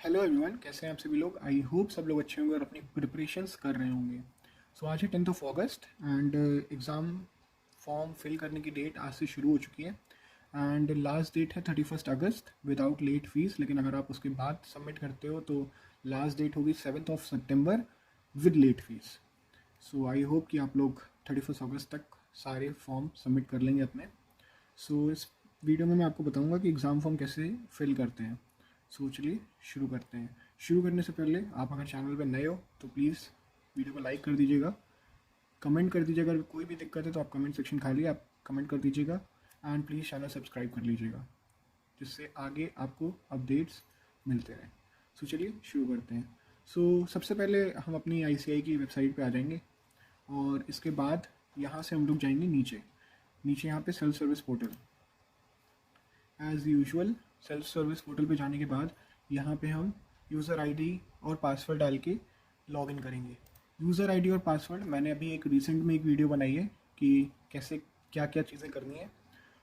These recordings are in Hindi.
हेलो एवरीवन, कैसे हैं आप सभी लोग। आई होप सब लोग अच्छे होंगे और अपनी प्रिपरेशंस कर रहे होंगे। सो आज है 10th अगस्त एंड एग्ज़ाम फॉर्म फिल करने की डेट आज से शुरू हो चुकी है एंड लास्ट डेट है 31 अगस्त विदाउट लेट फीस। लेकिन अगर आप उसके बाद सबमिट करते हो तो लास्ट डेट होगी 7 सितंबर with late fee. So I hope कि आप लोग 31 अगस्त तक सारे फॉर्म सबमिट कर लेंगे अपने। सो इस वीडियो में मैं आपको बताऊंगा कि एग्ज़ाम फॉर्म कैसे फिल करते हैं। सो चलिए शुरू करते हैं। शुरू करने से पहले आप अगर चैनल पर नए हो तो प्लीज़ वीडियो को लाइक कर दीजिएगा, कमेंट कर दीजिएगा। अगर कोई भी दिक्कत है तो आप कमेंट सेक्शन खाली आप कमेंट कर दीजिएगा एंड प्लीज़ चैनल सब्सक्राइब कर लीजिएगा जिससे आगे आपको अपडेट्स मिलते रहें। सो चलिए शुरू करते हैं। सो सबसे पहले हम अपनी ICAI की वेबसाइट पे आ जाएंगे और इसके बाद यहाँ से हम लोग जाएंगे नीचे यहाँ पे self service portal. As usual self service portal पे जाने के बाद यहाँ पे हम यूज़र आईडी और पासवर्ड डाल के लॉगिन करेंगे। यूज़र आईडी और पासवर्ड मैंने अभी एक रिसेंट में एक वीडियो बनाई है कि कैसे क्या क्या चीज़ें करनी है।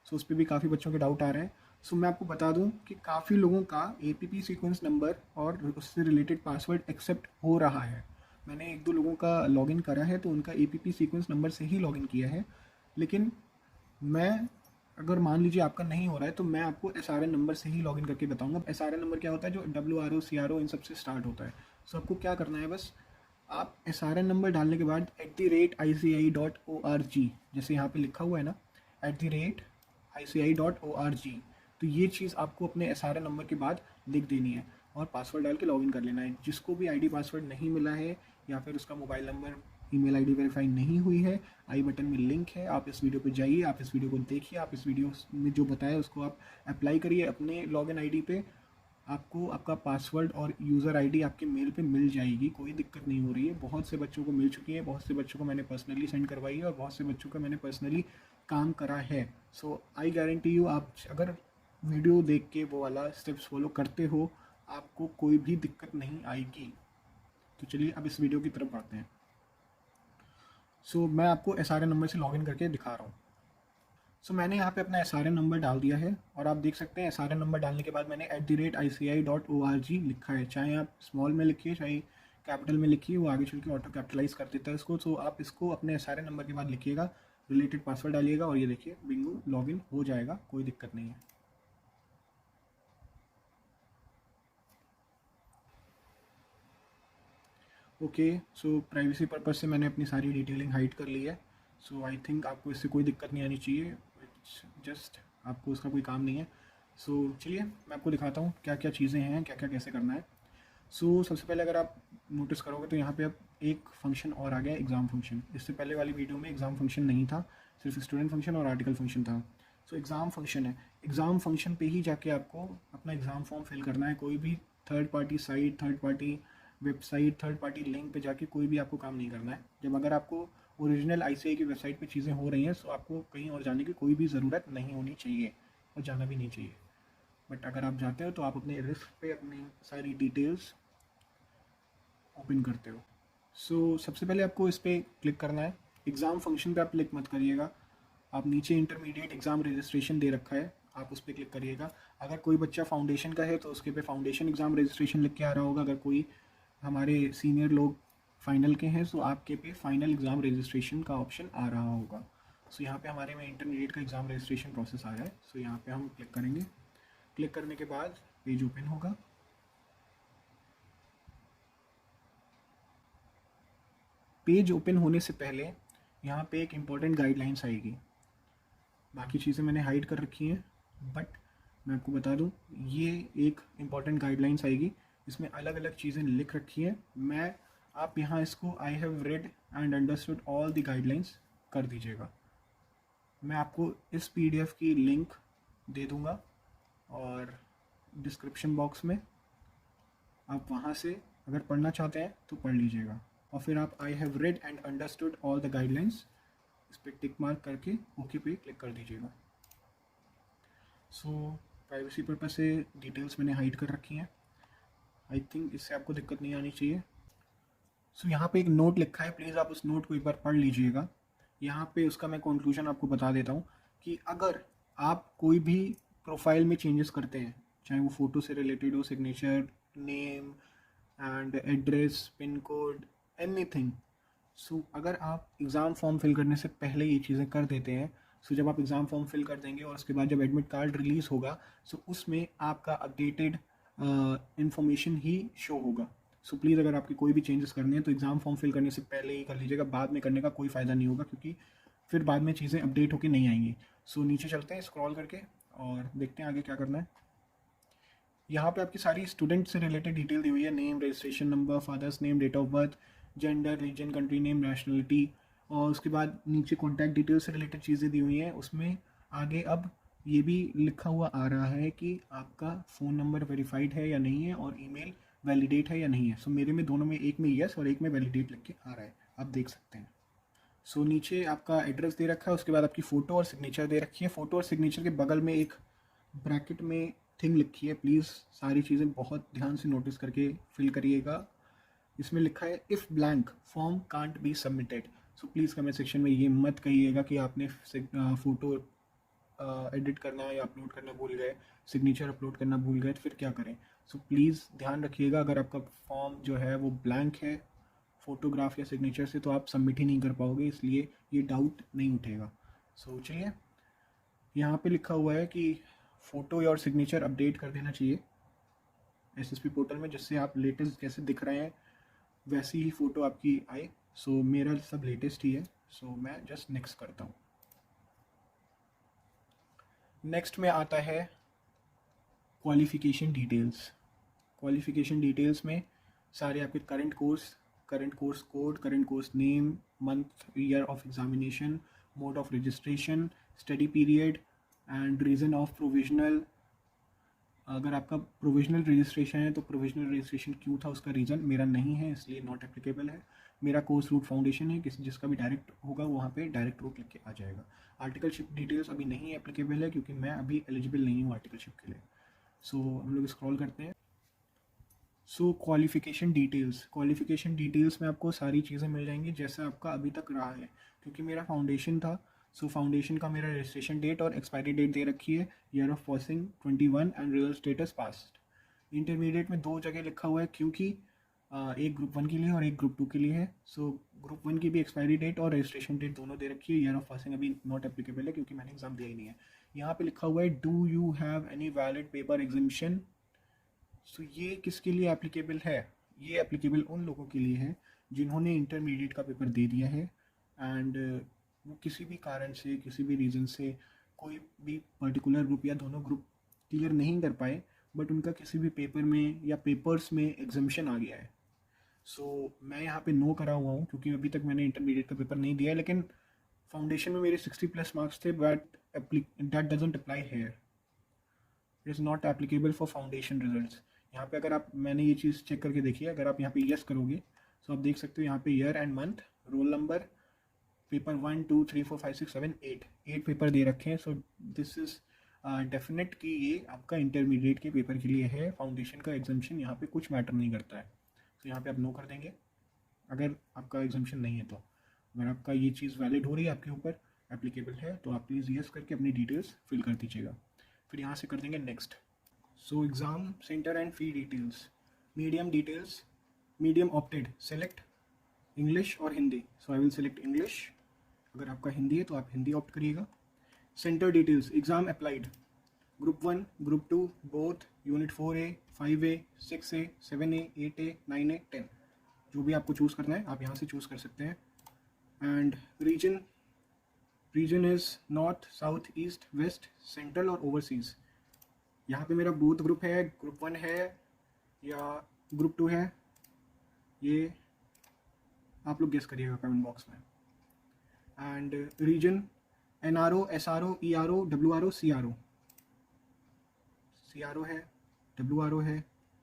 सो उस पर भी काफ़ी बच्चों के डाउट आ रहे हैं। सो मैं आपको बता दूं कि काफ़ी लोगों का APP सीक्वेंस नंबर और उससे रिलेटेड पासवर्ड एक्सेप्ट हो रहा है। मैंने एक दो लोगों का लॉगिन करा है तो उनका APP सीक्वेंस नंबर से ही लॉगिन किया है। लेकिन मैं अगर मान लीजिए आपका नहीं हो रहा है तो मैं आपको SRN नंबर से ही लॉगिन करके बताऊंगा। SRN नंबर क्या होता है? जो WRO CRO इन सब से स्टार्ट होता है। सो आपको क्या करना है, बस आप SRN नंबर डालने के बाद @ICAI.org जैसे यहाँ पे लिखा हुआ है ना, @ICAI.org, तो ये चीज़ आपको अपने SRN नंबर के बाद लिख देनी है और पासवर्ड डाल के लॉगिन कर लेना है। जिसको भी ID पासवर्ड नहीं मिला है या फिर उसका mobile number email ID verify नहीं हुई है, आई बटन में लिंक है, आप इस वीडियो पे जाइए, आप इस वीडियो को देखिए, आप इस वीडियो में जो बताया उसको आप अप्लाई करिए अपने लॉगिन आईडी पे। आपको आपका पासवर्ड और यूज़र आईडी आपके मेल पे मिल जाएगी, कोई दिक्कत नहीं हो रही है। बहुत से बच्चों को मिल चुकी है, बहुत से बच्चों को मैंने पर्सनली सेंड करवाई है और बहुत से बच्चों का मैंने पर्सनली काम करा है। सो आई गारंटी यू, आप अगर वीडियो देख के वो वाला स्टेप्स फॉलो करते हो आपको कोई भी दिक्कत नहीं आएगी। तो चलिए अब इस वीडियो की तरफ बढ़ते हैं। सो मैं आपको SRN नंबर से लॉगिन करके दिखा रहा हूँ। सो मैंने यहाँ पे अपना SRN नंबर डाल दिया है और आप देख सकते हैं SRN नंबर डालने के बाद मैंने @ICAI.org लिखा है। चाहे आप स्मॉल में लिखिए चाहे कैपिटल में लिखिए, वो आगे चल के ऑटो कैपिटलाइज कर देता है इसको। तो आप इसको अपने SRN नंबर के बाद लिखिएगा, रिलेटेड पासवर्ड डालिएगा और ये देखिए बिंगो लॉगिन हो जाएगा, कोई दिक्कत नहीं है। ओके, सो प्राइवेसी पर्पज़ से मैंने अपनी सारी डिटेलिंग हाइड कर ली है। सो आई थिंक आपको इससे कोई दिक्कत नहीं आनी चाहिए, जस्ट आपको उसका कोई काम नहीं है। सो चलिए मैं आपको दिखाता हूँ क्या क्या चीज़ें हैं, क्या क्या कैसे करना है। सो सबसे पहले अगर आप नोटिस करोगे तो यहाँ पे अब एक फंक्शन और आ गया, एग्ज़ाम फंक्शन। इससे पहले वाली वीडियो में एग्ज़ाम फंक्शन नहीं था, सिर्फ स्टूडेंट फंक्शन और आर्टिकल फंक्शन था। सो एग्ज़ाम फंक्शन है, एग्ज़ाम फंक्शन पे ही जाके आपको अपना एग्ज़ाम फॉर्म फिल करना है। कोई भी third party site, third party website, third party link पे जाके कोई भी आपको काम नहीं करना है। जब अगर आपको ओरिजिनल ICAI की वेबसाइट पे चीज़ें हो रही हैं तो आपको कहीं और जाने की कोई भी ज़रूरत नहीं होनी चाहिए और जाना भी नहीं चाहिए। बट अगर आप जाते हो तो आप अपने रिस्क पे अपनी सारी डिटेल्स ओपन करते हो। सो सबसे पहले आपको इस पर क्लिक करना है। एग्ज़ाम फंक्शन पे आप क्लिक मत करिएगा, आप नीचे इंटरमीडिएट एग्ज़ाम रजिस्ट्रेशन दे रखा है, आप उस पर क्लिक करिएगा। अगर कोई बच्चा फाउंडेशन का है तो उसके पे फाउंडेशन एग्ज़ाम रजिस्ट्रेशन लिख के आ रहा होगा। अगर कोई हमारे सीनियर लोग फाइनल के हैं तो आपके पे फाइनल एग्ज़ाम रजिस्ट्रेशन का ऑप्शन आ रहा होगा। सो यहाँ पे हमारे में इंटरमीडिएट का एग्ज़ाम रजिस्ट्रेशन प्रोसेस आ रहा है। सो यहाँ पे हम क्लिक करेंगे। क्लिक करने के बाद पेज ओपन होगा। पेज ओपन होने से पहले यहाँ पे एक इम्पॉर्टेंट गाइडलाइंस आएगी। बाकी चीज़ें मैंने हाइड कर रखी हैं बट मैं आपको बता दूँ ये एक इम्पॉर्टेंट गाइडलाइंस आएगी। इसमें अलग अलग चीज़ें लिख रखी हैं। मैं आप यहाँ इसको I have read and understood all the guidelines कर दीजिएगा। मैं आपको इस PDF की लिंक दे दूँगा और डिस्क्रिप्शन बॉक्स में आप वहाँ से अगर पढ़ना चाहते हैं तो पढ़ लीजिएगा। और फिर आप I have read and understood all the guidelines इस पर टिक मार्क करके ओके पे क्लिक कर दीजिएगा। सो प्राइवेसी पर्पज़ से डिटेल्स मैंने हाइड कर रखी हैं। आई थिंक इससे आपको दिक्कत नहीं आनी चाहिए। सो यहाँ पे एक नोट लिखा है, प्लीज़ आप उस नोट को एक बार पढ़ लीजिएगा। यहाँ पे उसका मैं कंक्लूजन आपको बता देता हूँ कि अगर आप कोई भी प्रोफाइल में चेंजेस करते हैं, चाहे वो फ़ोटो से रिलेटेड हो, signature, name and address, pin code, anything. So अगर आप एग्ज़ाम फॉर्म फिल करने से पहले ये चीज़ें कर देते हैं, सो जब आप एग्ज़ाम फॉर्म फिल कर देंगे और उसके बाद जब एडमिट कार्ड रिलीज़ होगा, सो उसमें आपका अपडेटेड इंफॉर्मेशन ही शो होगा। सो प्लीज़ अगर आपके कोई भी चेंजेस करने हैं तो एग्ज़ाम फॉर्म फिल करने से पहले ही कर लीजिएगा, बाद में करने का कोई फ़ायदा नहीं होगा, क्योंकि फिर बाद में चीज़ें अपडेट होके नहीं आएंगी। सो नीचे चलते हैं स्क्रॉल करके और देखते हैं आगे क्या करना है। यहाँ पे आपकी सारी स्टूडेंट से रिलेटेड डिटेल दी हुई है, name, registration number, father's name, date of birth, gender, region, country name, nationality, और उसके बाद नीचे कॉन्टैक्ट डिटेल से रिलेटेड चीज़ें दी हुई हैं। उसमें आगे अब ये भी लिखा हुआ आ रहा है कि आपका फ़ोन नंबर वेरीफाइड है या नहीं है और ईमेल वैलिडेट है या नहीं है। सो मेरे में दोनों में, एक में यस और एक में वैलिडेट लिख के आ रहा है, आप देख सकते हैं। सो नीचे आपका एड्रेस दे रखा है, उसके बाद आपकी फ़ोटो और सिग्नेचर दे रखी है। फ़ोटो और सिग्नेचर के बगल में एक ब्रैकेट में थिंग लिखी है, प्लीज़ सारी चीज़ें बहुत ध्यान से नोटिस करके फिल करिएगा। इसमें लिखा है if blank form can't be submitted. So please comment section में ये मत कहिएगा कि आपने फ़ोटो एडिट करना या अपलोड करना भूल गए, सिग्नेचर अपलोड करना भूल गए, तो फिर क्या करें। सो प्लीज़ ध्यान रखिएगा, अगर आपका फॉर्म जो है वो ब्लैंक है फ़ोटोग्राफ या सिग्नेचर से, तो आप सबमिट ही नहीं कर पाओगे, इसलिए ये डाउट नहीं उठेगा। सो चलिए, यहाँ पे लिखा हुआ है कि फ़ोटो और सिग्नेचर अपडेट कर देना चाहिए एसएसपी पोर्टल में, जिससे आप लेटेस्ट जैसे दिख रहे हैं वैसी ही फ़ोटो आपकी आए। सो मेरा सब लेटेस्ट ही है, सो मैं जस्ट नेक्स्ट करता हूँ। नेक्स्ट में आता है क्वालिफ़िकेशन डिटेल्स। क्वालिफ़िकेशन डिटेल्स में सारे आपके current course code, current course name, month, year of examination, mode of registration, study period and reason of provisional. अगर आपका प्रोविजनल रजिस्ट्रेशन है तो प्रोविजनल रजिस्ट्रेशन क्यों था, उसका रीज़न मेरा नहीं है, इसलिए नॉट एप्लीकेबल है। मेरा कोर्स रूट फाउंडेशन है, किसी जिसका भी डायरेक्ट होगा वहाँ पे डायरेक्ट रूट लिख के आ जाएगा। आर्टिकलशिप डिटेल्स अभी नहीं एप्लीकेबल है, क्योंकि मैं अभी एलिजिबल नहीं हूँ आर्टिकलशिप के लिए। सो हम लोग स्क्रॉल करते हैं। सो क्वालिफ़िकेशन डिटेल्स में आपको सारी चीज़ें मिल जाएंगी जैसा आपका अभी तक रहा है, क्योंकि मेरा फाउंडेशन था। सो फाउंडेशन का मेरा रजिस्ट्रेशन डेट और एक्सपायरी डेट दे रखी है, year of passing 21 and result status past. Intermediate में दो जगह लिखा हुआ है, क्योंकि एक ग्रुप 1 के लिए और एक ग्रुप 2 के लिए है। सो ग्रुप 1 की भी एक्सपायरी डेट और रजिस्ट्रेशन डेट दोनों दे रखी है। ईयर ऑफ पासिंग अभी नॉट एप्लीकेबल है, क्योंकि मैंने एग्जाम दिया ही नहीं है। यहाँ पे लिखा हुआ है do you have any valid paper examination. So ये किसके लिए एप्लीकेबल है, ये एप्लीकेबल उन लोगों के लिए है जिन्होंने इंटरमीडिएट का पेपर दे दिया है एंड वो किसी भी कारण से, किसी भी रीज़न से कोई भी पर्टिकुलर ग्रुप या दोनों ग्रुप क्लियर नहीं कर पाए, बट उनका किसी भी पेपर में या पेपर्स में एग्जामिशन आ गया है। सो मैं यहाँ पे नो करा हुआ हूँ, क्योंकि अभी तक मैंने इंटरमीडिएट का पेपर नहीं दिया है, लेकिन फाउंडेशन में मेरे 60+ मार्क्स थे, but that doesn't apply hair. It is not applicable for foundation results. यहाँ पे अगर आप, मैंने ये चीज़ चेक करके देखी है, अगर आप यहाँ पे यस करोगे तो आप देख सकते हो यहाँ पे year and month, roll number, paper 1 2 3 4 5 6 7 8 paper दे रखे हैं। सो दिस इज़ डेफिनेट कि ये आपका इंटरमीडिएट के पेपर के लिए है। फाउंडेशन का एग्जामिशन यहाँ पे कुछ मैटर नहीं करता है। तो यहाँ पे आप नो कर देंगे अगर आपका एग्जामिशन नहीं है। तो अगर आपका ये चीज़ वैलिड हो रही है, आपके ऊपर एप्लीकेबल है, तो आप प्लीज़ यस करके अपनी डिटेल्स फिल कर दीजिएगा। फिर यहाँ से कर देंगे next. So exam centre and fee details, medium details, medium opted, select English और हिंदी। सो आई विल सेलेक्ट इंग्लिश। अगर आपका हिंदी है तो आप हिंदी ऑप्ट करिएगा। Centre details, exam applied, group 1, group 2 both, unit 4A, 5A, 6A, 7A, 8A, 9A, 10, जो भी आपको चूज़ करना है आप यहाँ से चूज़ कर सकते हैं। And region is north, south, east, west, central और ओवरसीज़। यहाँ पे मेरा बोथ ग्रुप है, ग्रुप 1 है या ग्रुप 2 है, ये आप लोग गेस करिएगा कमेंट बॉक्स में। And region NRO, SRO, ERO, WRO, CRO। CRO है, WRO है,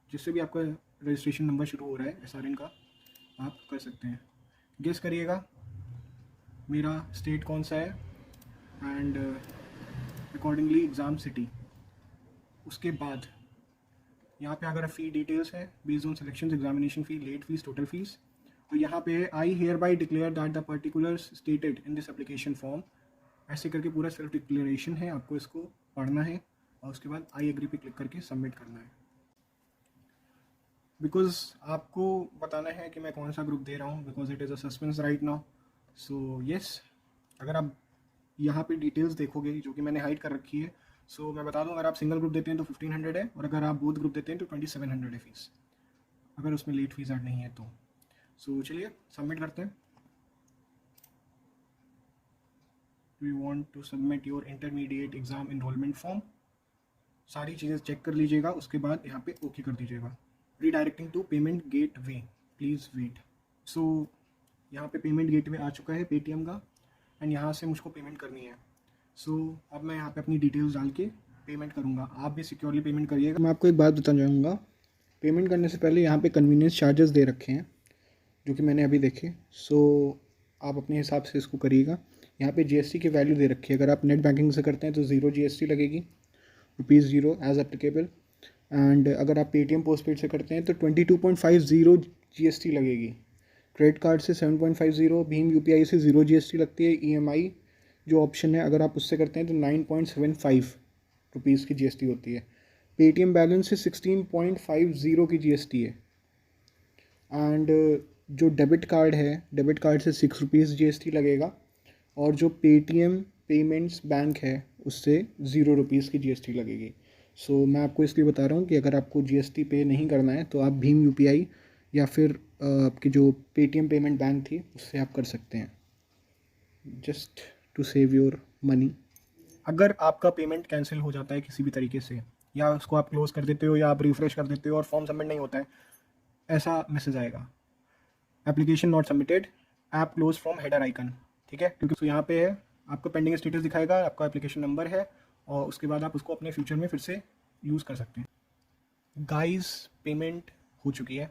जिससे भी आपका रजिस्ट्रेशन नंबर शुरू हो रहा है SRN का, आप कर सकते हैं। गेस करिएगा मेरा स्टेट कौन सा है एंड अकॉर्डिंगली एग्ज़ाम सिटी। उसके बाद यहाँ पे अगर फ़ी डिटेल्स है, based on selection, examination fee, late fee, total fee, तो यहाँ पे I hereby declare that the particulars stated in this application form, ऐसे करके पूरा सेल्फ डिक्लेरेशन है, आपको इसको पढ़ना है और उसके बाद आई एग्री पे क्लिक करके सबमिट करना है। बिकॉज आपको बताना है कि मैं कौन सा ग्रुप दे रहा हूँ, because it is a suspense right now. So yes, अगर आप यहाँ पे डिटेल्स देखोगे जो कि मैंने हाइड कर रखी है, सो मैं बता दूँ, अगर आप सिंगल ग्रुप देते हैं तो 1500 है, और अगर आप बोथ ग्रुप देते हैं तो 2700 है फीस, अगर उसमें लेट फीस ऐड नहीं है तो। सो चलिए सबमिट करते हैं। We want to submit your intermediate exam enrolment form. सारी चीज़ें चेक कर लीजिएगा, उसके बाद यहाँ पे ओके कर दीजिएगा। Redirecting to payment gateway, please wait. So यहाँ पे पेमेंट गेट वे आ चुका है पेटीएम का, एंड यहाँ से मुझको पेमेंट करनी है। सो अब मैं यहाँ पे अपनी डिटेल्स डाल के पेमेंट करूँगा। आप भी सिक्योरली पेमेंट करिएगा। मैं आपको एक बात बताना चाहूँगा, पेमेंट करने से पहले यहाँ पे कन्वीनियंस चार्जेस दे रखे हैं जो कि मैंने अभी देखे। सो आप अपने हिसाब से इसको करिएगा। यहाँ पे जीएसटी की वैल्यू दे रखी है, अगर आप नेट बैंकिंग से करते हैं तो 0 जीएसटी लगेगी, ₹0 एज एप्लीकेबल। एंड अगर आप पेटीएम पोस्टपेड से करते हैं तो 22.50 जीएसटी लगेगी। क्रेडिट कार्ड से 7.50, भीम यूपीआई से 0 जीएसटी लगती है। ईएमआई जो ऑप्शन है अगर आप उससे करते हैं तो 9.75 रुपीज़ की जीएसटी होती है। पेटीएम बैलेंस से 16.50 की जीएसटी है। एंड जो डेबिट कार्ड है, डेबिट कार्ड से 6 रुपीज़ जीएसटी लगेगा, और जो पेटीएम पेमेंट्स बैंक है उससे 0 रुपीज़ की जीएसटी लगेगी। सो मैं आपको इसलिए बता रहा हूँ कि अगर आपको जीएसटी पे नहीं करना है तो आप भीम यूपीआई या फिर आपकी जो पेटीएम पेमेंट बैंक थी उससे आप कर सकते हैं, just to save your money. अगर आपका पेमेंट कैंसिल हो जाता है किसी भी तरीके से, या उसको आप क्लोज़ कर देते हो या आप रिफ़्रेश कर देते हो और फॉर्म सबमिट नहीं होता है, ऐसा मैसेज आएगा, application not submitted, app close from header icon. ठीक है, क्योंकि तो यहाँ पे है आपको पेंडिंग स्टेटस दिखाएगा, आपका एप्लीकेशन नंबर है, और उसके बाद आप उसको अपने फ्यूचर में फिर से यूज़ कर सकते हैं। गाइस, पेमेंट हो चुकी है।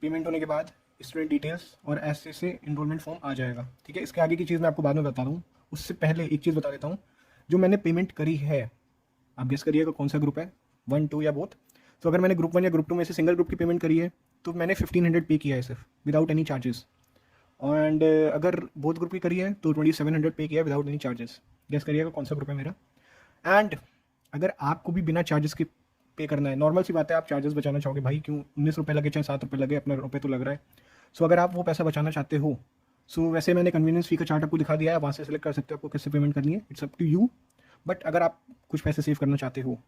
पेमेंट होने के बाद स्टूडेंट डिटेल्स और ऐसे से इनरोलमेंट फॉर्म आ जाएगा। ठीक है, इसके आगे की चीज़ मैं आपको बाद में बता दूँ, उससे पहले एक चीज़ बता देता हूँ। जो मैंने पेमेंट करी है, आप गेस करिएगा कौन सा ग्रुप है, 1, 2 या बोथ। तो अगर मैंने ग्रुप 1 या ग्रुप 2 में से सिंगल ग्रुप की पेमेंट करी है तो मैंने 1500 पे किया है सिर्फ, विदाउट एनी चार्जेस। एंड अगर बोथ ग्रुप की करी है तो 2700 पे किया विदाउट एनी चार्जेस। गेस करिएगा कौन सा ग्रुप है मेरा। एंड अगर आपको भी बिना चार्जेस के पे करना है, नॉर्मल सी बात है, आप चार्जेस बचाना चाहोगे, भाई क्यों 19 रुपये लगे चाहे 7 रुपये लगे, अपना रुपये तो लग रहा है। सो अगर आप वो पैसा बचाना चाहते हो, सो वैसे मैंने कन्वीनियंस फी का चार्ट आपको दिखा दिया है, वहाँ से सेलेक्ट कर सकते हो आपको किससे पेमेंट करनी है, it's up to you. But अगर आप कुछ पैसे सेव करना चाहते हो,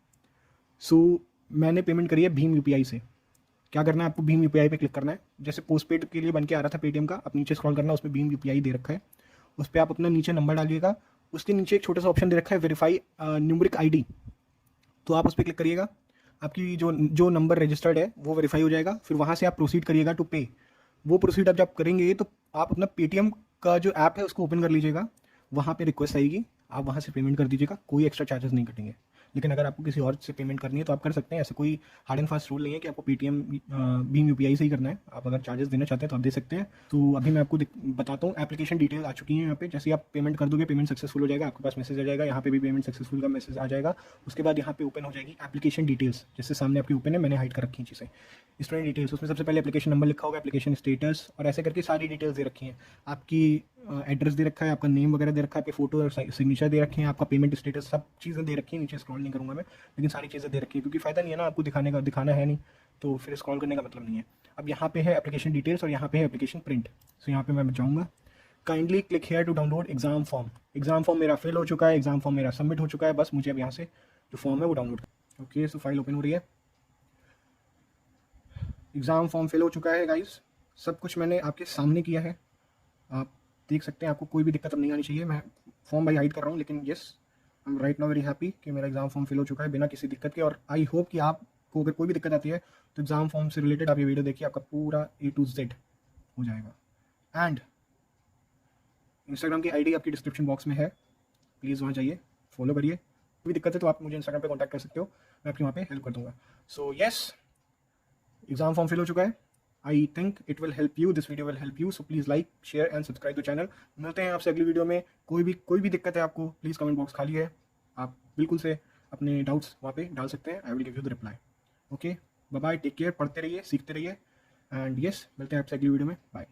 सो मैंने पेमेंट करी है भीम यूपीआई से। क्या करना है, आपको भीम यूपीआई पे क्लिक करना है। जैसे पोस्टपेड के लिए बन के आ रहा था पेटीएम का, आप नीचे स्क्रॉल करना, उसमें भीम यूपीआई दे रखा है, उस पर आप अपना नीचे नंबर डालिएगा। उसके नीचे एक छोटा सा ऑप्शन दे रखा है वेरीफाई न्यूमरिक आईडी, तो आप उस पर क्लिक करिएगा। आपकी जो नंबर रजिस्टर्ड है वो वेरीफाई हो जाएगा। फिर वहाँ से आप प्रोसीड करिएगा टू पे। वो प्रोसीड आप जब करेंगे तो आप अपना पेटीएम का जो ऐप है उसको ओपन कर लीजिएगा, वहाँ पे रिक्वेस्ट आएगी, आप वहाँ से पेमेंट कर दीजिएगा, कोई एक्स्ट्रा चार्जेस नहीं कटेंगे। लेकिन अगर आपको किसी और से पेमेंट करनी है तो आप कर सकते हैं, ऐसे कोई हार्ड एंड फास्ट रूल नहीं है कि आपको पेटीएम भीम यूपीआई से ही करना है। आप अगर चार्जेस देना चाहते हैं तो आप दे सकते हैं। तो अभी मैं आपको बताता हूँ, एप्लीकेशन डिटेल आ चुकी है यहाँ पे। जैसे आप पेमेंट कर दोगे, पेमेंट सक्सेसफुल हो जाएगा, आपके पास मैसेज आ जाएगा, यहाँ पे भी पेमेंट सक्सेसफुल का मैसेज आ जाएगा। उसके बाद यहाँ पे ओपन हो जाएगी एप्लीकेशन डिटेल्स, जैसे सामने आपकी ओपन है, मैंने हाइड कर रखी है चीज़ें। स्टूडेंट डिटेल्स, उसमें सबसे पहले एप्लीकेशन नंबर लिखा होगा, एप्लीकेशन स्टेटस, और ऐसे करके सारी डिटेल्स दे रखी हैं। आपकी एड्रेस दे रखा है, आपका नेम वगैरह दे रखा है, आपके फोटो और सिग्नेचर दे रखे हैं, आपका पेमेंट स्टेटस, सब चीज़ें दे रखी हैं। नीचे स्क्रॉल नहीं करूँगा मैं, लेकिन सारी चीज़ें दे रखी है, क्योंकि फ़ायदा नहीं है ना आपको दिखाना है नहीं, तो फिर स्क्रॉल करने का मतलब नहीं है। अब यहाँ पे है एप्लीकेशन डिटेल्स और यहाँ पे है एप्लीकेशन प्रिंट। सो यहाँ पे मैं जाऊँगा, kindly click here to download exam form. Exam form मेरा फिल हो चुका है, एग्जाम फॉर्म मेरा सबमिट हो चुका है, बस मुझे अब यहाँ से जो फॉर्म है वो डाउनलोड। ओके, सो फाइल ओपन हो रही है, एग्ज़ाम फॉर्म फिल हो चुका है गाइस, सब कुछ मैंने आपके सामने किया है, आप देख सकते हैं। आपको कोई भी दिक्कत अब नहीं आनी चाहिए। मैं फॉर्म भाई हाइड कर रहा हूँ, लेकिन yes, I am right now very happy कि मेरा एग्जाम फॉर्म फिल हो चुका है बिना किसी दिक्कत के। और आई होप कि आपको अगर कोई भी दिक्कत आती है तो एग्जाम फॉर्म से रिलेटेड आप ये वीडियो देखिए, आपका पूरा A to Z हो जाएगा। एंड इंस्टाग्राम की आईडी आपकी डिस्क्रिप्शन बॉक्स में है, प्लीज़ वहाँ जाइए, फॉलो करिए। कोई भी दिक्कत है तो आप मुझे इंस्टाग्राम पे कांटेक्ट कर सकते हो, मैं आपकी वहाँ पे हेल्प कर दूँगा। So yes, exam form fill हो चुका है। I think it will help you, this video will help you, so please like share and subscribe the channel. मिलते हैं आपसे अगली वीडियो में। कोई भी दिक्कत है आपको, प्लीज़ कमेंट बॉक्स खाली है, आप बिल्कुल से अपने डाउट्स वहाँ पे डाल सकते हैं, I will give you the reply. Okay, bye bye, take care, पढ़ते रहिए, सीखते रहिए, एंड यस, मिलते हैं आपसे अगली वीडियो में, बाय।